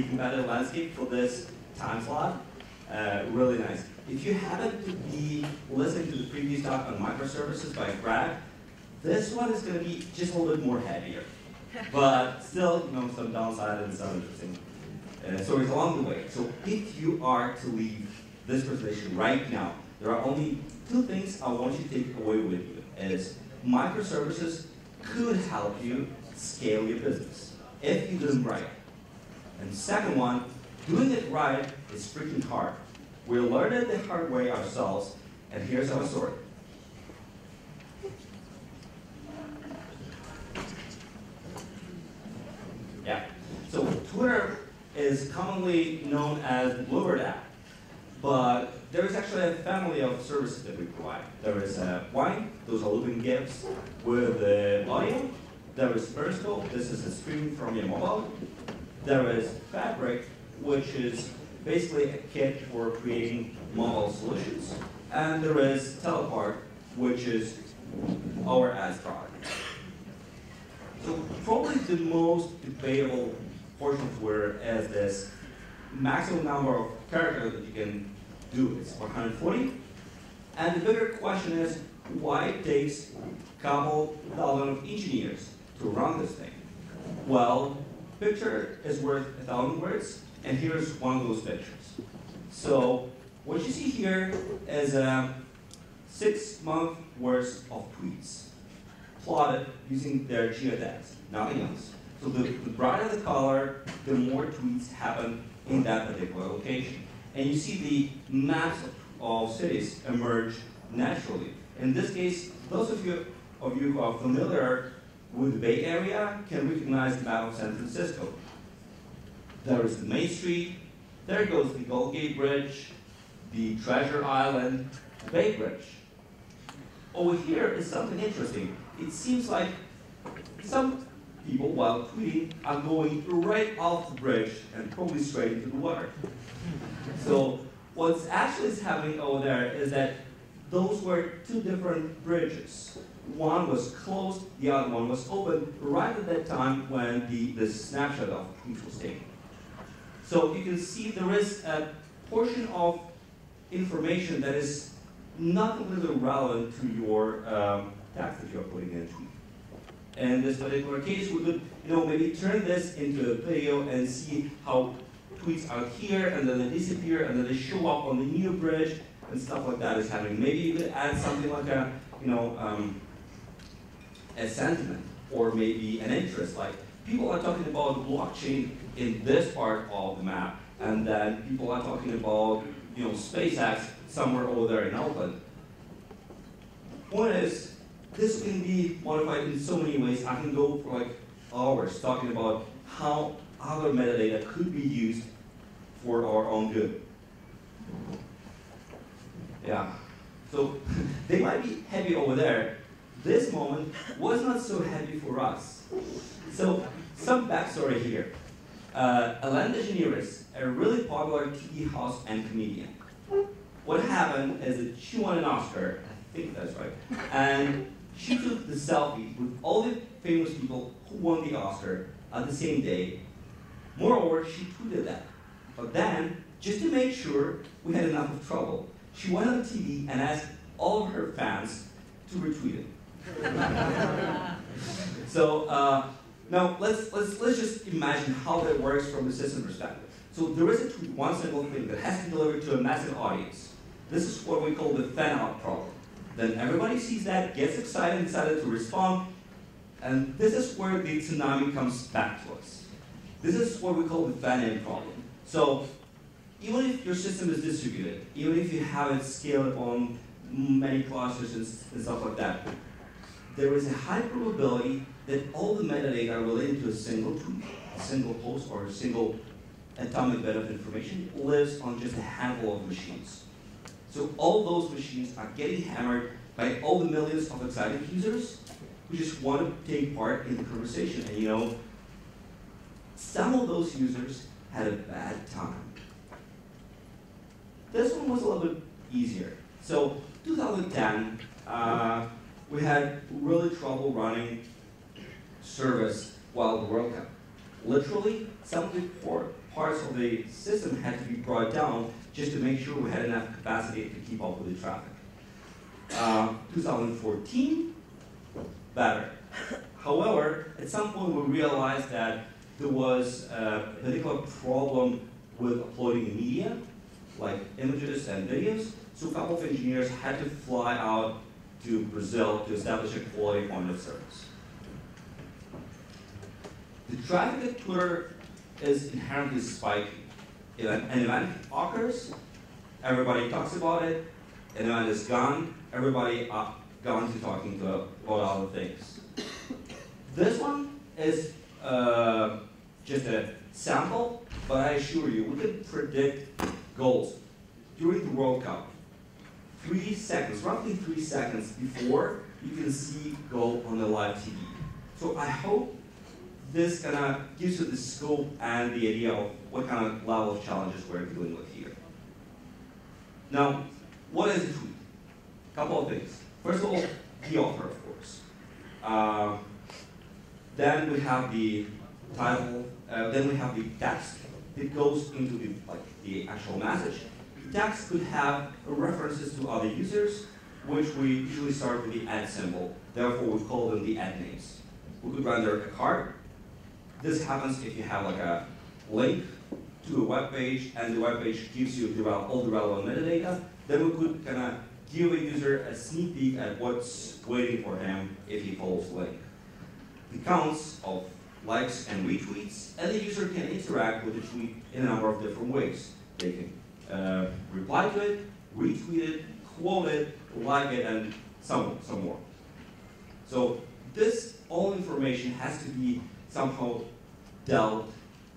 the competitive landscape for this time slot. Really nice. If you happen to be listening to the previous talk on microservices by Greg, this one is going to be just a little bit more heavier, but still, some downside and some interesting stories along the way. So if you are to leave this presentation right now, there are only two things I want you to take away with you. Is microservices could help you scale your business if you do them right. And second one, doing it right is freaking hard. We learned it the hard way ourselves, and here's our story. Yeah. So Twitter is commonly known as the Bluebird app, but there is actually a family of services that we provide. There is Wine, those are looping GIFs with audio. There is Kostenko, this is a stream from your mobile. There is Fabric, which is basically a kit for creating mobile solutions. And there is Telepart, which is our ads product. So probably the most debatable portion of Twitter is this maximum number of characters that you can do. It's 140. And the bigger question is why it takes a couple thousand of engineers to run this thing. Well, picture is worth 1,000 words, and here's one of those pictures. So what you see here is a 6-month worth of tweets plotted using their geotags, nothing else. So the brighter the color, the more tweets happen in that particular location. And you see the maps of cities emerge naturally. In this case, those of you who are familiar with the Bay Area can recognize the map of San Francisco. There is the Main Street, there goes the Golden Gate Bridge, the Treasure Island, the Bay Bridge. Over here is something interesting. It seems like some people, while tweeting, are going right off the bridge and probably straight into the water. So what's actually happening over there is that those were two different bridges. One was closed, the other one was open, right at that time when the snapshot of tweets was taken. So you can see there is a portion of information that is not completely relevant to your text that you're putting in a tweet. In this particular case, we could maybe turn this into a video and see how tweets are here, and then they disappear, and then they show up on the new bridge, and stuff like that is happening. Maybe you could add something like a sentiment, or maybe an interest, like people are talking about blockchain in this part of the map, and then people are talking about SpaceX somewhere over there in Oakland. Point is, this can be modified in so many ways. I can go for like hours talking about how other metadata could be used for our own good. Yeah, so they might be heavy over there. This moment was not so heavy for us. So some backstory here. Ellen DeGeneres, a really popular TV host and comedian. What happened is that she won an Oscar, I think that's right, and she took the selfie with all the famous people who won the Oscar at the same day. Moreover, she tweeted that. But then, just to make sure we had enough of trouble, she went on TV and asked all of her fans to retweet it. So now let's just imagine how that works from the system perspective. So there is a tweet, one single thing that has to deliver to a massive audience. This is what we call the fan-out problem. Then everybody sees that, gets excited, decided to respond, and this is where the tsunami comes back to us. This is what we call the fan-in problem. So even if your system is distributed, even if you have it scaled on many clusters and stuff like that, there is a high probability that all the metadata related to a single tweet, a single post, or a single atomic bit of information lives on just a handful of machines. So all those machines are getting hammered by all the millions of excited users who just want to take part in the conversation. And some of those users had a bad time. This one was a little bit easier. So 2010, we had really trouble running service while the World Cup. Literally, some of the parts of the system had to be brought down just to make sure we had enough capacity to keep up with the traffic. 2014, better. However, at some point we realized that there was a particular problem with uploading media, like images and videos, so a couple of engineers had to fly out to Brazil to establish a quality point of service. The traffic at Twitter is inherently spiky. If an event occurs, everybody talks about it. An event is gone, everybody gone to talking about other things. This one is just a sample, but I assure you, we can predict goals during the World Cup. 3 seconds, roughly 3 seconds before you can see goal on the live TV. So I hope this kind of gives you the scope and the idea of what kind of level of challenges we're dealing with here. Now, what is a tweet? A couple of things. First of all, the author, of course. Then we have the title. Then we have the text that goes into the actual message. The text could have references to other users, which we usually start with the @ symbol. Therefore, we call them the @ names. We could render a card. This happens if you have like a link to a web page, and the web page gives you all the relevant metadata. Then we could kind of give a user a sneak peek at what's waiting for him if he follows the link. The counts of likes and retweets, and the user can interact with the tweet in a number of different ways. They can reply to it, retweet it, quote it, like it, and some more. So this all information has to be somehow dealt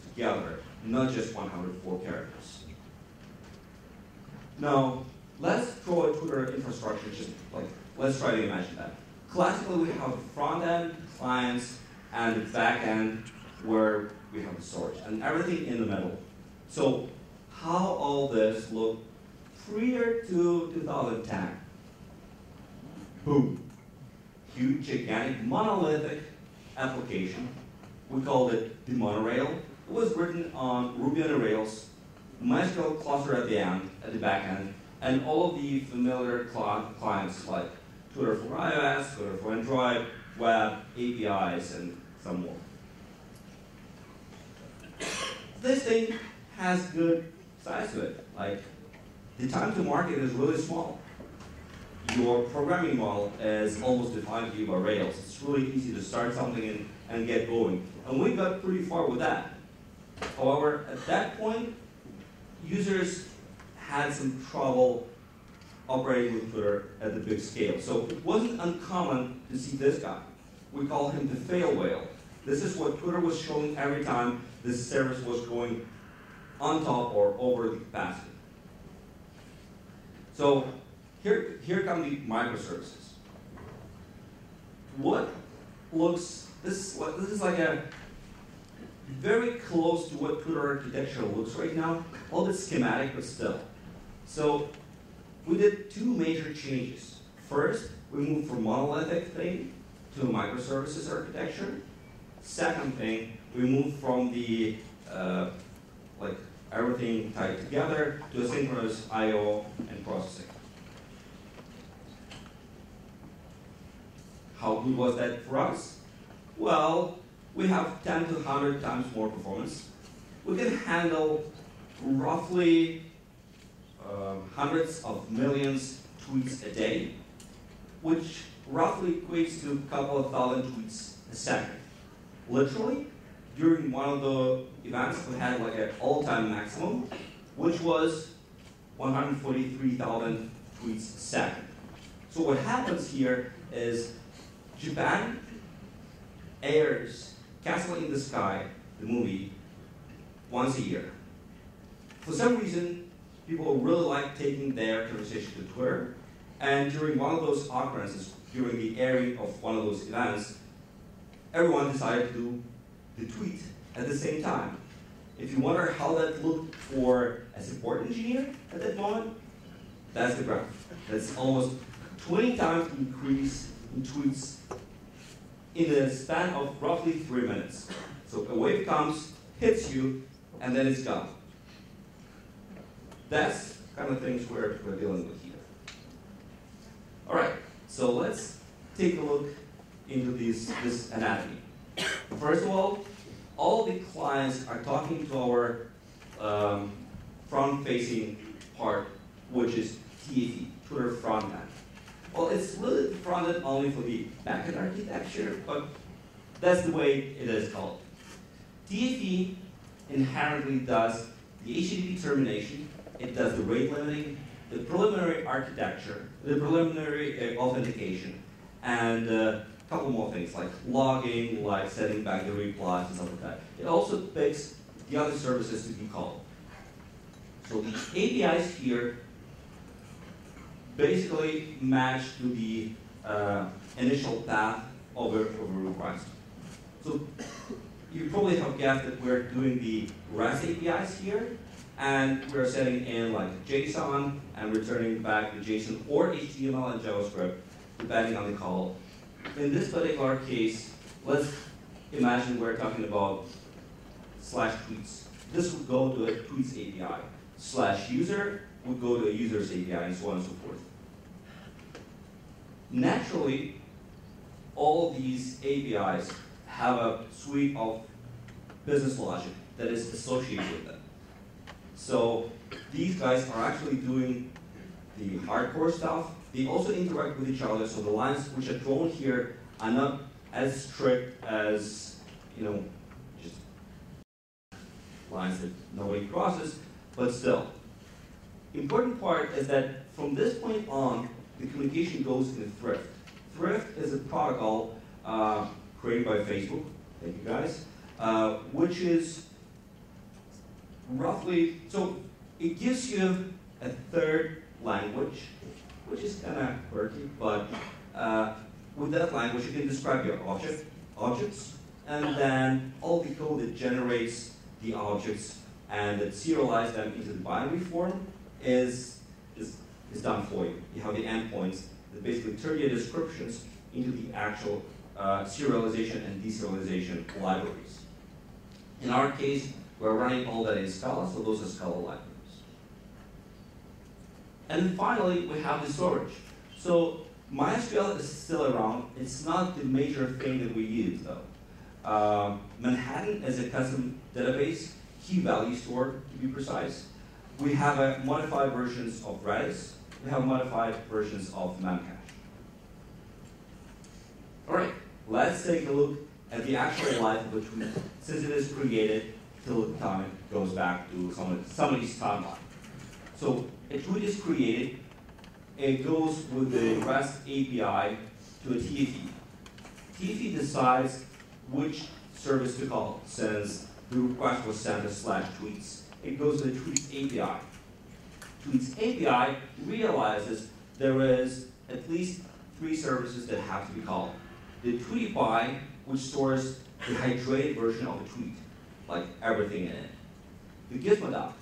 together, not just 104 characters. Now, let's draw a Twitter infrastructure, let's try to imagine that. Classically, we have the front end, clients, and the back end where we have the storage, and everything in the middle. So how all this looked prior to 2010. Boom. Huge, gigantic, monolithic application. We called it the monorail. It was written on Ruby on Rails, MySQL cluster at the end, at the back end, and all of the familiar clients like Twitter for iOS, Twitter for Android, web, APIs, and some more. This thing has good size to it. Like, the time to market is really small. Your programming model is almost defined for you by Rails. It's really easy to start something and get going. And we got pretty far with that. However, at that point, users had some trouble operating with Twitter at the big scale. So it wasn't uncommon to see this guy. We call him the fail whale. This is what Twitter was showing every time this service was going on top or over the capacity. So here come the microservices. This is like a very close to what Twitter architecture looks right now, a little bit schematic, but still. So we did two major changes. First, we moved from monolithic thing to microservices architecture. Second thing, we moved from the everything tied together to asynchronous I/O and processing. How good was that for us? Well, we have 10 to 100 times more performance. We can handle roughly hundreds of millions tweets a day, which roughly equates to a couple of thousand tweets a second. Literally, during one of the events, we had like an all-time maximum, which was 143,000 tweets a second. So what happens here is Japan airs Castle in the Sky, the movie, once a year. For some reason, people really like taking their conversation to Twitter, and during one of those occurrences, during the airing of one of those events, everyone decided to do the tweet at the same time. If you wonder how that looked for a support engineer at that moment, that's the graph. That's almost 20 times increase in tweets in a span of roughly 3 minutes. So a wave comes, hits you, and then it's gone. That's kind of things we're dealing with here. All right, so let's take a look into this anatomy. First of all the clients are talking to our front-facing part, which is TFE, Twitter front end. Well, it's really fronted only for the backend architecture, but that's the way it is called. TFE inherently does the HTTP termination, it does the rate limiting, the preliminary architecture, the preliminary authentication, and a couple more things like logging, like setting back the replies and stuff like that. It also picks the other services to be called. So the APIs here basically match to the initial path of a request. So you probably have guessed that we're doing the REST APIs here, and we're setting in like JSON and returning back the JSON or HTML and JavaScript, depending on the call. In this particular case, let's imagine we're talking about /tweets. This would go to a tweets API. /user would go to a user's API, and so on and so forth. Naturally, all these APIs have a suite of business logic that is associated with them. So these guys are actually doing the hardcore stuff. They also interact with each other, so the lines which are drawn here are not as strict as, just lines that nobody crosses, but still. Important part is that from this point on, the communication goes in Thrift. Thrift is a protocol created by Facebook, thank you guys, which is roughly, so it gives you a third language, which is kind of quirky, but with that language you can describe your objects, and then all the code that generates the objects and that serialize them into the binary form is done for you. You have the endpoints that basically turn your descriptions into the actual serialization and deserialization libraries. In our case, we're running all that in Scala, so those are Scala libraries. And then finally, we have the storage. So MySQL is still around. It's not the major thing that we use, though. Manhattan is a custom database, key value store, to be precise. We have modified versions of Redis. We have modified versions of Memcache. All right, let's take a look at the actual life of a tweet, since it is created till the time it goes back to somebody's timeline. So a tweet is created, it goes with the REST API to a TFE. TFE decides which service to call, since the request was sent as /tweets. It goes to the tweets API. Tweets API realizes there is at least 3 services that have to be called. The tweetify, which stores the hydrated version of the tweet, like everything in it. The gizmodoc,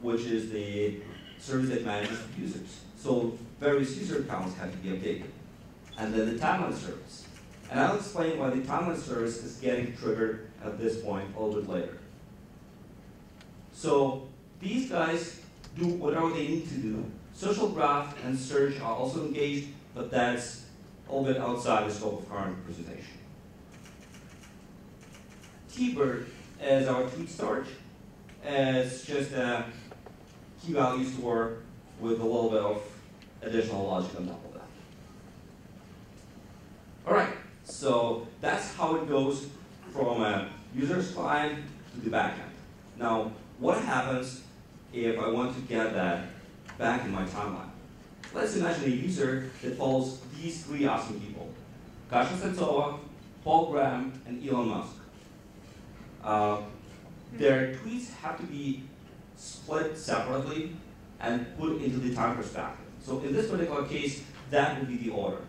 which is the service that manages the users. So various user accounts have to be updated. And then the timeline service. And I'll explain why the timeline service is getting triggered at this point a little bit later. So these guys do whatever they need to do. Social graph and search are also engaged, but that's a little bit outside the scope of current presentation. T-Bird is our tweet storage. It's just a key value store with a little bit of additional logic on top of that. All right, so that's how it goes from a user's client to the backend. Now, what happens if I want to get that back in my timeline? Let's imagine a user that follows these 3 awesome people: Kasia Sentsova, Paul Graham, and Elon Musk. Their tweets have to be split separately and put into the time perspective. So in this particular case, that would be the order.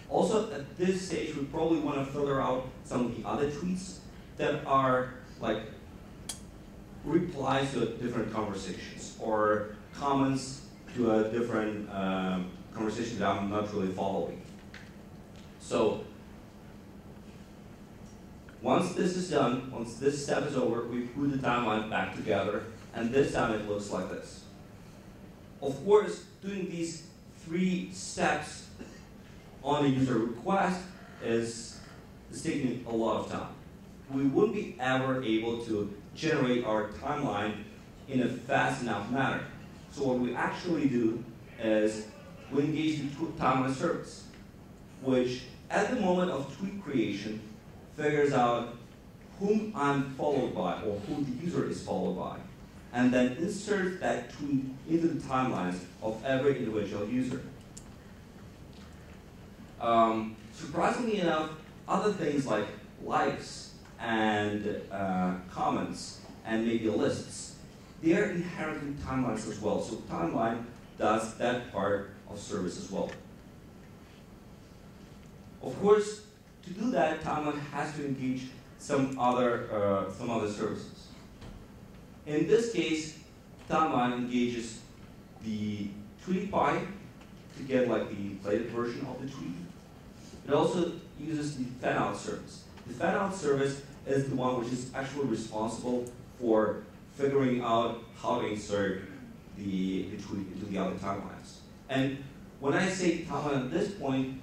Also, at this stage, we probably want to filter out some of the other tweets that are like replies to different conversations or comments to a different conversation that I'm not really following. So Once this is done, once this step is over, we put the timeline back together, and this time it looks like this. Of course, doing these 3 steps on a user request is taking a lot of time. We wouldn't be ever able to generate our timeline in a fast enough manner. So what we actually do is we engage the timeline service, which at the moment of tweet creation figures out whom I'm followed by or who the user is followed by, and then inserts that tweet into the timelines of every individual user. Surprisingly enough, other things like likes and comments and maybe lists, they are inherently timelines as well. So timeline does that part of service as well. Of course, to do that, timeline has to engage some other services. In this case, timeline engages the tweet pipe to get like the inflated version of the tweet. It also uses the fan-out service. The fan-out service is the one which is actually responsible for figuring out how to insert the tweet into the other timelines. And when I say timeline at this point,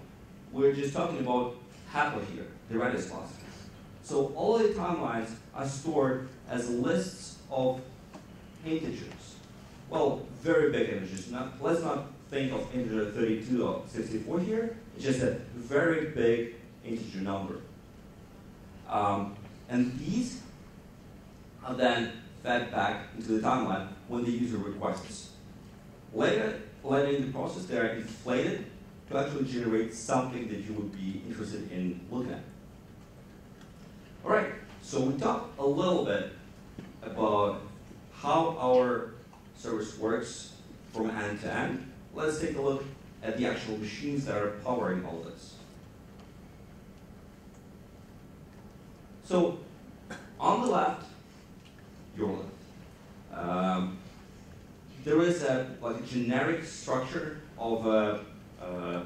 we're just talking about HAPA here, the Redis cluster. So all the timelines are stored as lists of integers. Well, very big integers. Let's not think of integer 32 or 64 here. It's just a very big integer number. And these are then fed back into the timeline when the user requests. Later in the process, they are inflated to actually generate something that you would be interested in looking at. All right, so we talked a little bit about how our service works from end to end. Let's take a look at the actual machines that are powering all this. So on the left, your left, there is a generic structure of a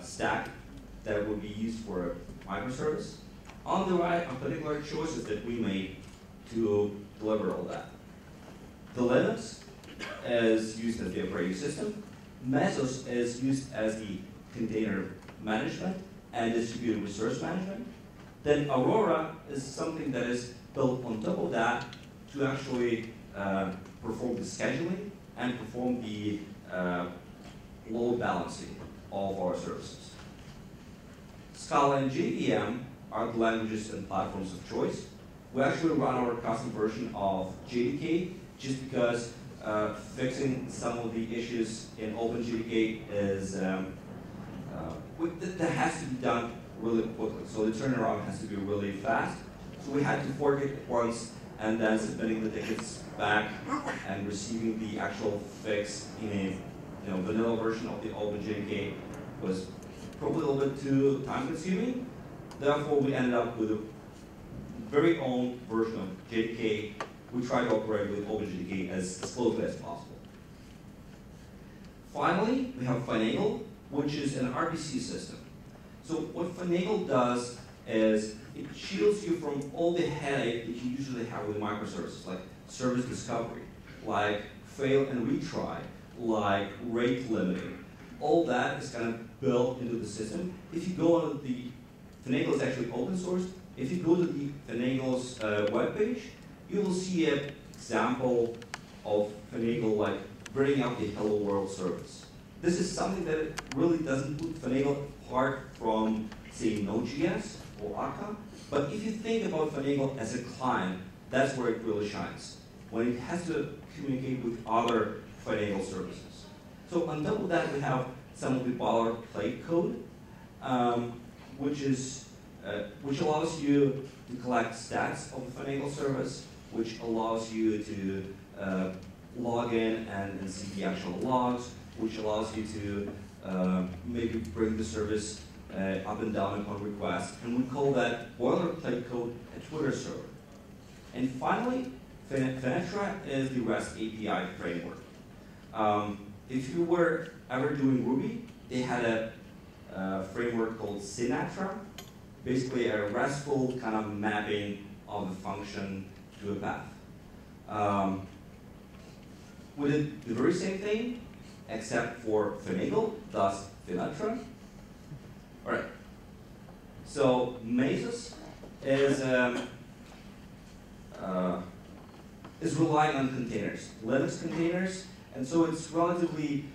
stack that would be used for a microservice. On the right are particular choices that we made to deliver all that. The Linux is used as the operating system. Mesos is used as the container management and distributed resource management. Then Aurora is something that is built on top of that to actually perform the scheduling and perform the load balancing of our services. Scala and JVM are the languages and platforms of choice. We actually run our custom version of JDK just because fixing some of the issues in OpenJDK is that has to be done really quickly. So the turnaround has to be really fast. So we had to fork it once and then submitting the tickets back and receiving the actual fix in a vanilla version of the OpenJDK was probably a little bit too time-consuming. Therefore, we ended up with a very own version of JDK. We try to operate with OpenJDK as closely as possible. Finally, we have Finagle, which is an RPC system. So what Finagle does is it shields you from all the headache that you usually have with microservices, like service discovery, like fail and retry, like rate limiting. All that is kind of built into the system. If you go on the Finagle is actually open source. If you go to the Finagle's webpage, you will see an example of Finagle like bringing out the Hello World service. This is something that really doesn't put Finagle apart from, say, Node.js or Akka. But if you think about Finagle as a client, that's where it really shines, when it has to communicate with other Finagle services. So on top of that, we have some of the boilerplate code, which allows you to collect stats of the Finagle service, which allows you to log in and see the actual logs, which allows you to maybe bring the service up and down upon request. And we call that boilerplate code a Twitter server. And finally, Fenetra is the REST API framework. If you were ever doing Ruby, they had a framework called Sinatra, basically a RESTful kind of mapping of the function to a path. We did the very same thing, except for finagle, thus Finatra. All right. So Mesos is relying on containers, Linux containers, and so it's relatively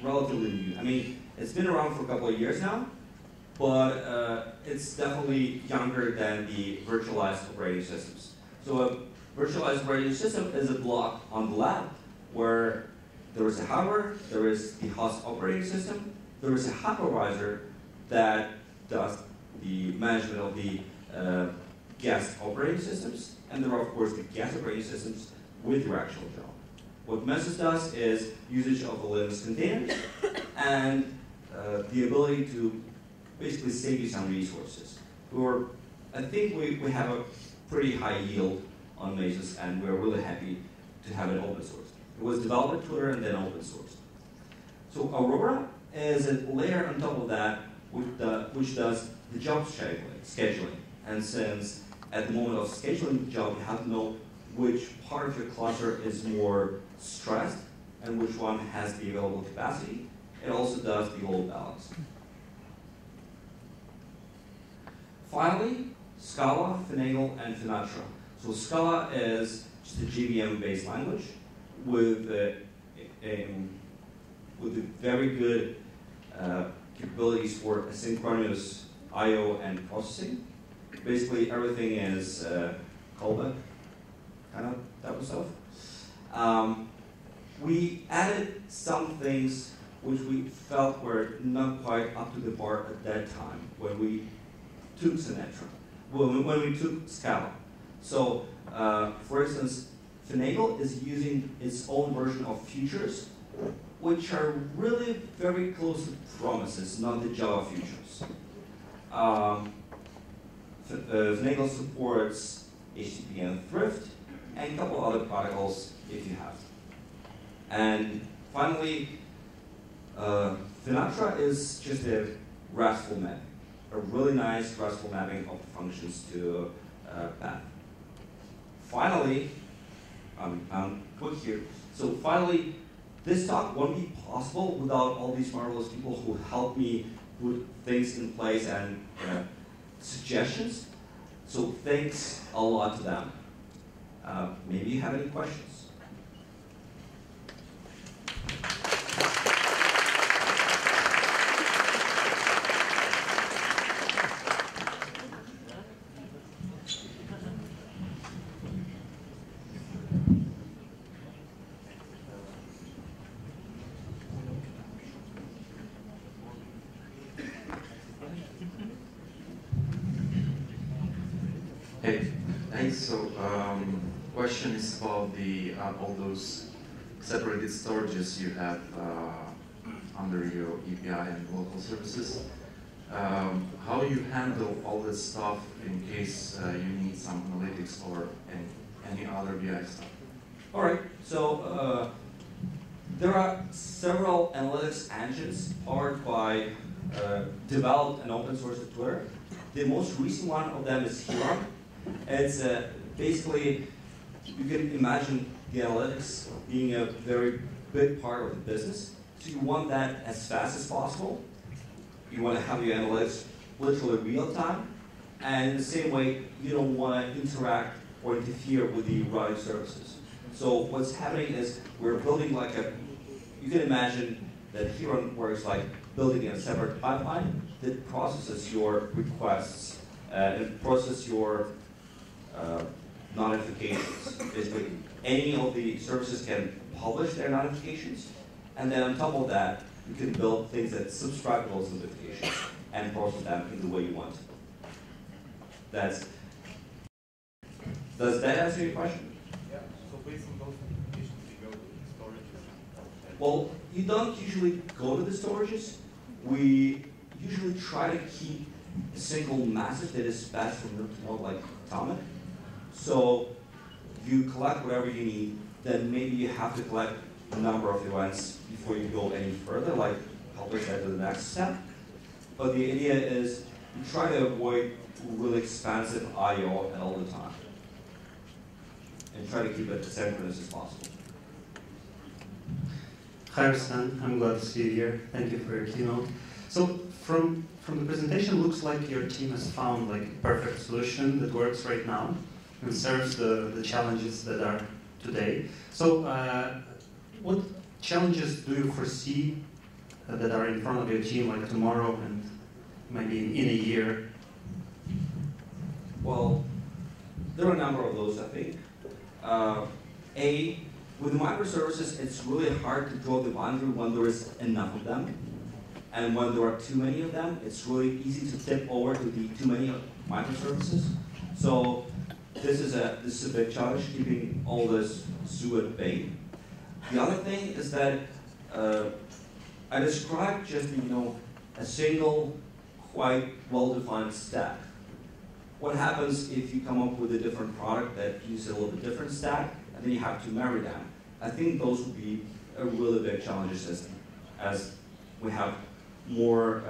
new. I mean, it's been around for a couple of years now, but it's definitely younger than the virtualized operating systems. So a virtualized operating system is a block on the lab where there is a hardware, there is the host operating system, there is a hypervisor that does the management of the guest operating systems, and there are, of course, the guest operating systems with your actual job. What Mesos does is usage of the Linux containers and the ability to basically save you some resources. I think we have a pretty high yield on Mesos, and we're really happy to have it open sourced. It was developed at Twitter and then open sourced. So Aurora is a layer on top of that which does the job scheduling. And since at the moment of scheduling the job, you have to know which part of your cluster is more stressed and which one has the available capacity. It also does the load balance. Finally, Scala, Finagle, and Finatra. So Scala is just a JVM-based language with very good capabilities for asynchronous I/O and processing. Basically, everything is callback kind of type of stuff. We added some things which we felt were not quite up to the bar at that time when we took when we took Scala. So, for instance, Finagle is using its own version of features, which are really very close to promises, not the Java features. Finagle supports HTTP and Thrift, and a couple other protocols if you have. And finally, Finatra is just a RESTful mapping, a really nice RESTful mapping of the functions to path. Finally, I'm quick here. So finally, this talk won't be possible without all these marvelous people who helped me put things in place and suggestions. So thanks a lot to them. Maybe you have any questions. So question is about the all those separated storages you have under your API and local services. How you handle all this stuff in case you need some analytics or any other BI stuff? All right. So there are several analytics engines powered by developed and open source at Twitter. The most recent one of them is Huron. It's basically, you can imagine the analytics being a very big part of the business. So you want that as fast as possible. You want to have your analytics literally real time. And in the same way, you don't want to interact or interfere with the routing services. So what's happening is we're building like you can imagine that Huron works like building a separate pipeline that processes your requests and processes your notifications. Basically, any of the services can publish their notifications, and then on top of that, you can build things that subscribe to those notifications and process them in the way you want. Does that answer your question? Yeah. So based on those notifications, you go to the storages. Well, you don't usually go to the storages. We usually try to keep a single message that is passed from node to node like atomic. So you collect whatever you need, then maybe you have to collect a number of events before you go any further, like publish that to the next step. But the idea is you try to avoid really expensive I/O at all the time, and try to keep it as synchronous as possible. Hi Arsen, I'm glad to see you here. Thank you for your keynote. So from the presentation, looks like your team has found like a perfect solution that works right now and serves the challenges that are today. So what challenges do you foresee that are in front of your team, like tomorrow and maybe in a year? Well, there are a number of those, I think. With microservices, it's really hard to draw the boundary when there is enough of them. And when there are too many of them, it's really easy to tip over to the too many microservices. So this is a big challenge, keeping all this zoo at bay. The other thing is that I described just a single, quite well-defined stack. What happens if you come up with a different product that uses a little bit different stack, and then you have to marry them? I think those would be a really big challenges as we have more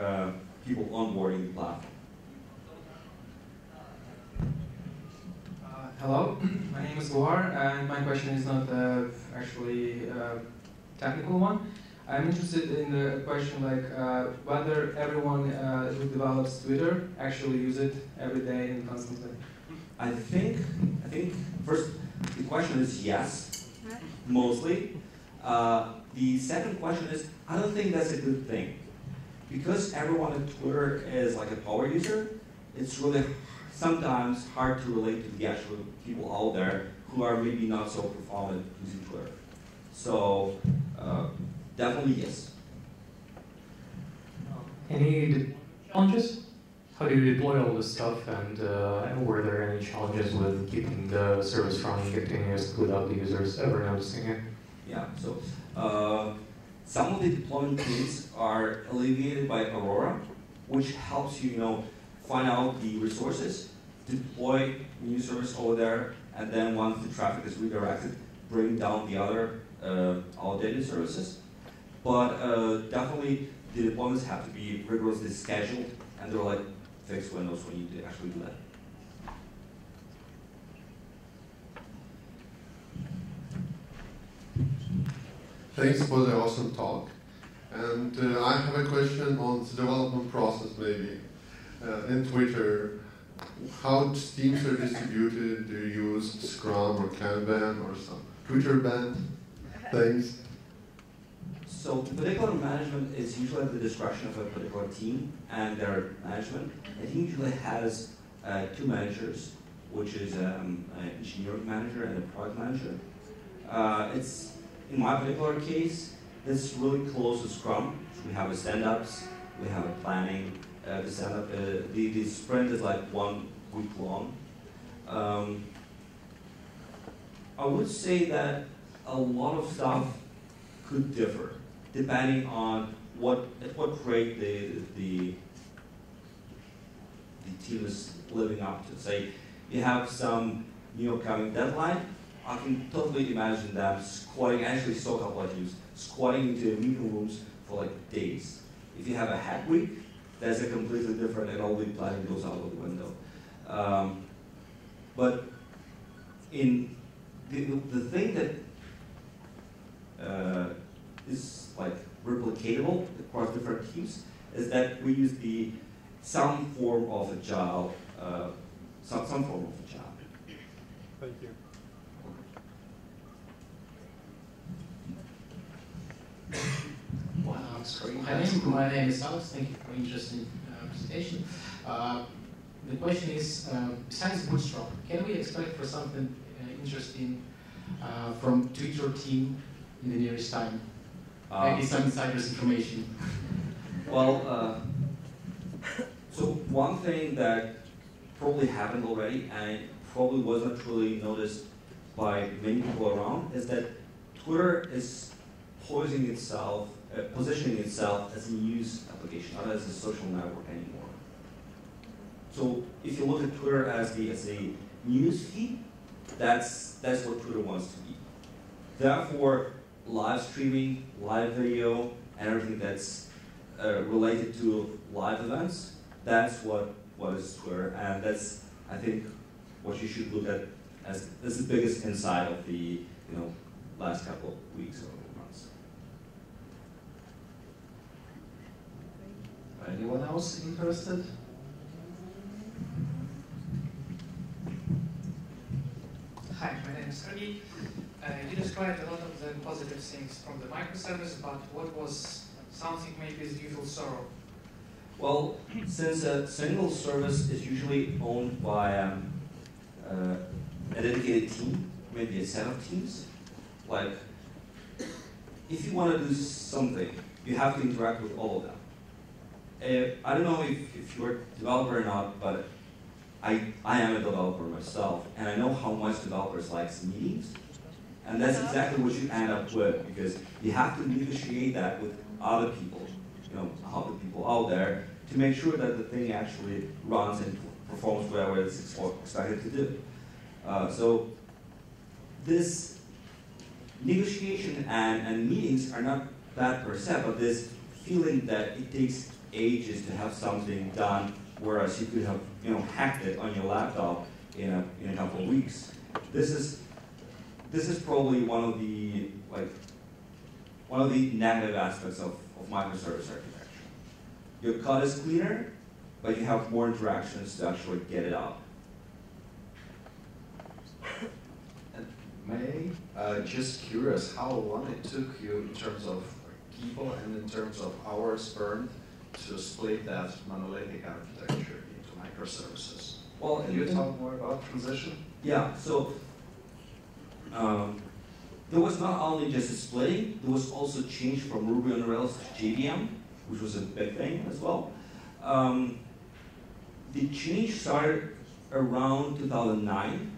people onboarding the platform. Hello, my name is Luar, and my question is not actually a technical one. I'm interested in the question like whether everyone who develops Twitter actually use it every day and constantly. I think first the question is yes, mostly. The second question is I don't think that's a good thing. Because everyone at Twitter is like a power user, it's really sometimes hard to relate to the actual people out there who are maybe not so performant using Twitter. So definitely yes. Any challenges? How do you deploy all this stuff, and were there any challenges with keeping the service running continuously without the users ever noticing it? Yeah, so some of the deployment pains are alleviated by Aurora, which helps you, find out the resources, deploy new service over there, and then once the traffic is redirected, bring down the other outdated services. But definitely the deployments have to be rigorously scheduled, and there are like fixed windows when you actually do that. Thanks for the awesome talk. And I have a question on the development process maybe. In Twitter, how teams are distributed? Do you use Scrum or Kanban or some Twitter band things? So particular management is usually at the discretion of a particular team and their management. A team usually has two managers, which is an engineering manager and a product manager. It's in my particular case, it's really close to Scrum. We have a stand-ups, we have a planning. The stand-up, the sprint is like 1 week long. I would say that a lot of stuff could differ depending on at what rate the team is living up to. Say you have some coming deadline, I can totally imagine them squatting. I actually saw a couple of teams squatting into meeting rooms for like days. If you have a hack week, that's a completely different, and all the planning goes out of the window. But in the thing that is like replicatable across different teams is that we use some form of agile, some form of agile. Thank you. Wow, sorry. My name is Alex. Thank you for an interesting presentation. The question is, besides Bootstrap, can we expect for something interesting from Twitter team in the nearest time? Maybe some insiders information. Well, so one thing that probably happened already and probably wasn't really noticed by many people around is that Twitter is positioning itself as a news application, not as a social network anymore. So if you look at Twitter as a news feed, that's what Twitter wants to be. Therefore, live streaming, live video, and everything that's related to live events, that's what is Twitter, and that's, I think, what you should look at as the biggest insight of the last couple of weeks or months. Anyone else interested? Hi, my name is Sergey. You described a lot of the positive things from the microservice, but what was something maybe is usual sorrow? Well, since a single service is usually owned by a dedicated team, maybe a set of teams, like if you want to do something, you have to interact with all of them. I don't know if you're a developer or not, but I am a developer myself, and I know how much developers like meetings, and that's exactly what you end up with, because you have to negotiate that with other people, other people out there, to make sure that the thing actually runs and performs whatever it's expected to do. So this negotiation and meetings are not bad per se, but this feeling that it takes ages to have something done, whereas you could have hacked it on your laptop in a couple of weeks. This is probably one of the negative aspects of microservice architecture. Your code is cleaner, but you have more interactions to actually get it out. May, just curious how long it took you in terms of people and in terms of hours burned to split that monolithic architecture into microservices. Well, can you talk more about transition? Yeah, so there was not only just a splitting, there was also change from Ruby on Rails to JVM, which was a big thing as well. The change started around 2009.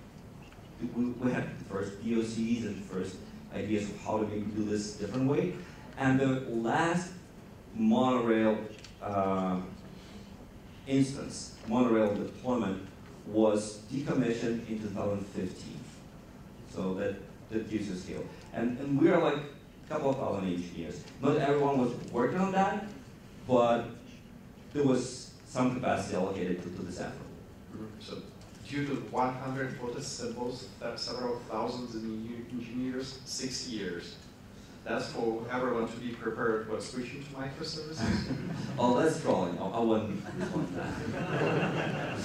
We had the first POCs and the first ideas of how to maybe do this different way. And the last monorail instance, monorail deployment, was decommissioned in 2015. So that gives you a scale. And we are like a couple of thousand engineers. Not everyone was working on that, but there was some capacity allocated to this effort. So due to 140 symbols, several thousands of engineers, 6 years. That's for everyone to be prepared for switching to microservices? Oh, that's trolling. I wouldn't respond to that.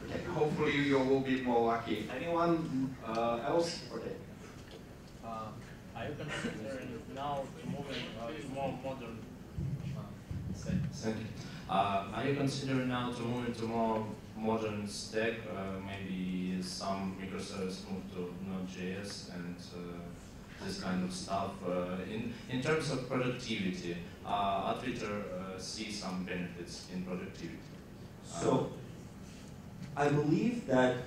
Okay, hopefully you will be more lucky. Anyone else? Okay. Are you considering now moving to more modern? Thank you. Are you considering now to move into more modern stack? Maybe some microservice move to Node.js and this kind of stuff. In terms of productivity, Twitter sees some benefits in productivity. So I believe that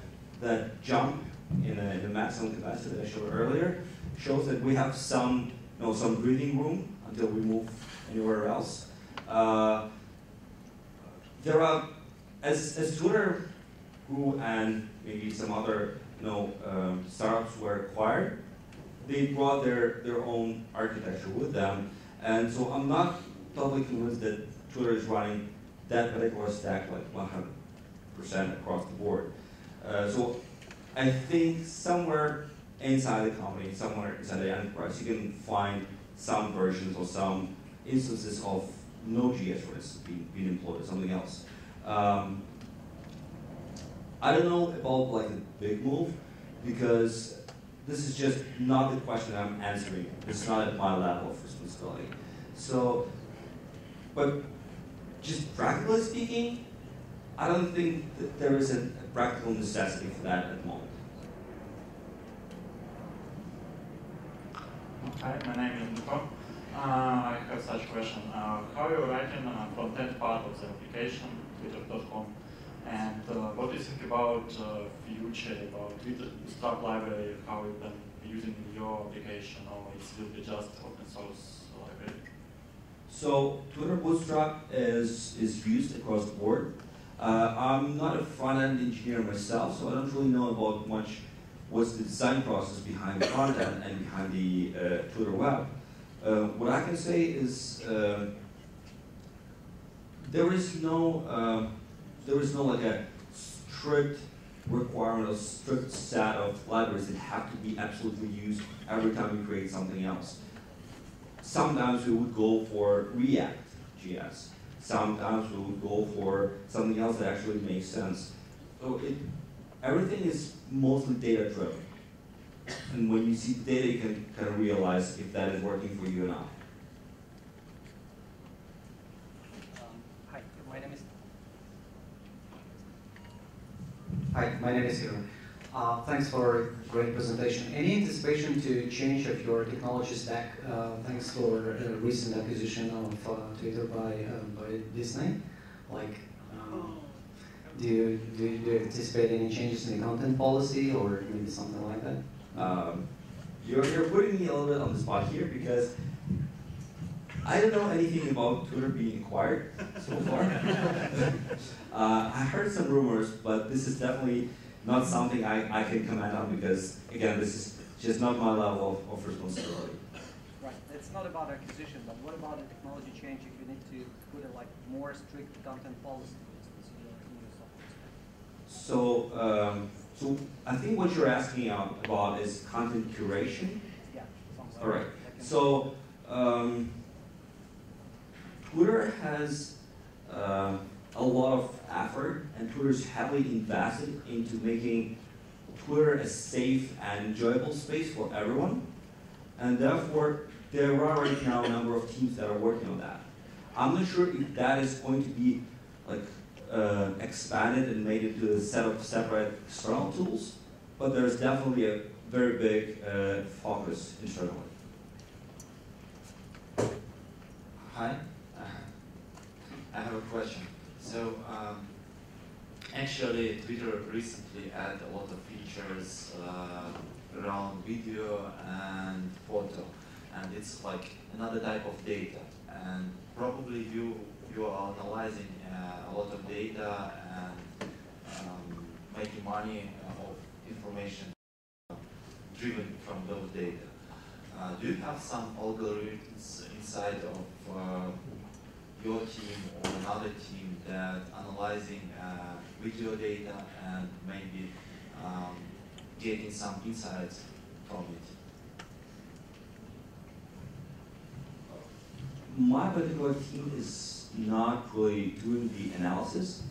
that jump in the maximum capacity that I showed earlier shows that we have some breathing room until we move anywhere else. There are, as Twitter grew and maybe some other startups were acquired, they brought their own architecture with them, and so I'm not totally convinced that Twitter is running that particular stack like 100% across the board. So I think somewhere inside the company, somewhere inside the enterprise, you can find some versions or some instances of Node.js, for instance, being employed or something else. I don't know about like a big move, because this is just not the question I'm answering. It's not at my level of responsibility. So, but just practically speaking, I don't think that there is a practical necessity for that at the moment. Hi, my name is Nico. I have such question. How are you writing front-end part of the application, twitter.com? And what do you think about future, about Twitter Struct library, how you can be using in your application, or it will be just open source library? So Twitter Bootstrap is used across the board. I'm not a front-end engineer myself, so I don't really know about what's the design process behind the front end and behind the Twitter web. What I can say is there is no there is no like a strict requirement or strict set of libraries that have to be absolutely used every time you create something else. Sometimes we would go for React.js. Sometimes we would go for something else that actually makes sense. So everything is mostly data-driven. And when you see the data, you can kind of realize if that is working for you or not. Hi, my name is Hiron. Thanks for a great presentation. Any anticipation to change of your technology stack thanks for recent acquisition of Twitter by Disney? Like, do you anticipate any changes in the content policy or maybe something like that? You're putting me a little bit on the spot here because I don't know anything about Twitter being acquired so far. I heard some rumors, but this is definitely not something I can comment on because, again, this is just not my level of responsibility. Right. It's not about acquisition, but what about a technology change if you need to put a more strict content policy in your software? So I think what you're asking about is content curation. Yeah. All right. So Twitter has a lot of effort, and Twitter is heavily invested into making Twitter a safe and enjoyable space for everyone. And therefore, there are right now a number of teams that are working on that. I'm not sure if that is going to be like expanded and made into a set of separate external tools, but there's definitely a very big focus internally. Hi, I have a question. So actually Twitter recently added a lot of features around video and photo, and it's like another type of data, and probably you are analyzing a lot of data and making money of information driven from those data. Do you have some algorithms inside of your team or another team that analyzing video data and maybe getting some insights from it? My particular team is not really doing the analysis,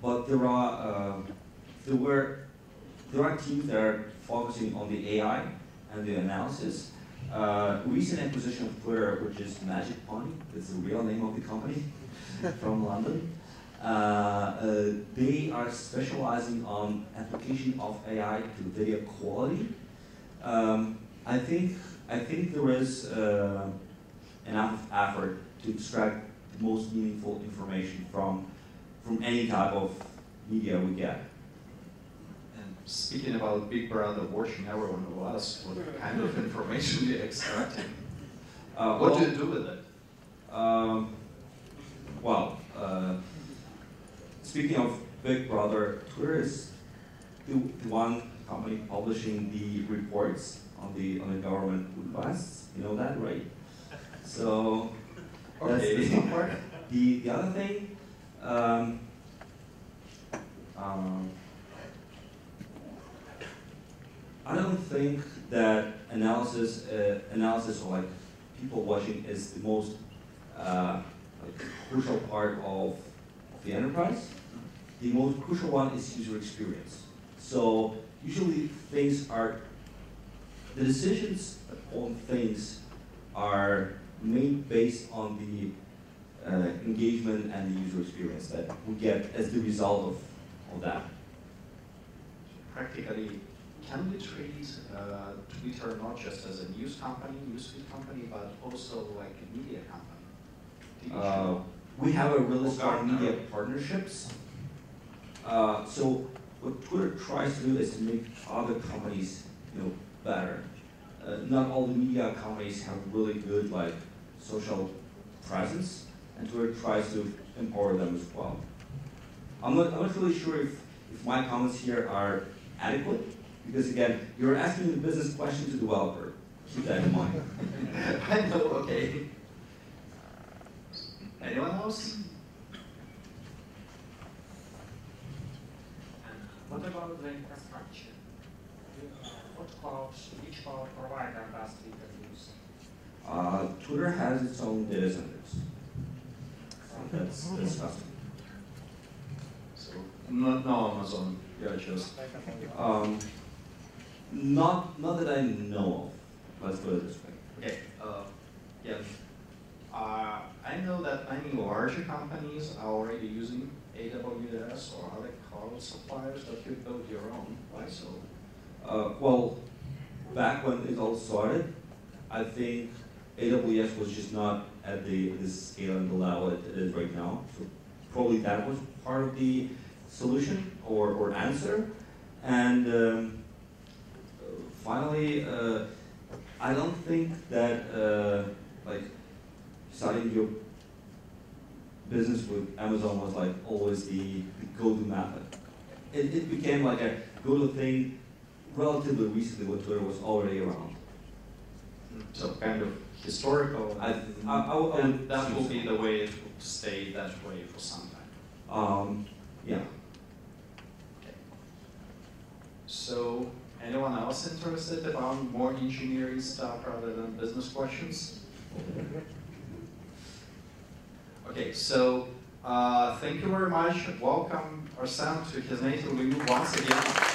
but there are teams that are focusing on the AI and the analysis. Recent acquisition of Twitter, which is Magic Pony, that's the real name of the company, from London. They are specializing on application of AI to video quality. I think there is enough effort to extract the most meaningful information from any type of media we get. And speaking about Big Brother watching everyone of us, what kind of information you're extracting? What do you do with it? Speaking of Big Brother, Twitter is the one company publishing the reports on the government requests. You know that, right? So that's the one part. The other thing, I don't think that analysis or like people watching is the most crucial part of the enterprise. The most crucial one is user experience. So usually the decisions on things are made based on the engagement and the user experience that we get as the result of that. Practically, can we treat Twitter not just as a news company, newsfeed company, but also like a media company? We have a really strong media partnerships. So what Twitter tries to do is to make other companies, better. Not all the media companies have really good social presence, and Twitter tries to empower them as well. I'm not really sure if my comments here are adequate, because again, you're asking the business question to the developer. Keep that in mind. I know, okay. Anyone else? what about the infrastructure? What cloud, which cloud provider does Twitter use? Twitter has its own data centers. So that's custom. So no Amazon. Yeah, just. Not that I know of. Let's put it this way. Okay. Yeah. I know that many larger companies are already using AWS or other cloud suppliers that you build your own. Why so? Well, back when it all started, I think AWS was just not at the scale and the level it is right now. So probably that was part of the solution or answer. And finally, I don't think that like starting your business with Amazon was like always the go-to method. It became like a go-to thing relatively recently when Twitter was already around. So kind of historical, and that will be the way it will stay that way for some time. Yeah. Okay. So anyone else interested about more engineering stuff rather than business questions? Okay, so thank you very much. Welcome Arsen to his native Lviv once again.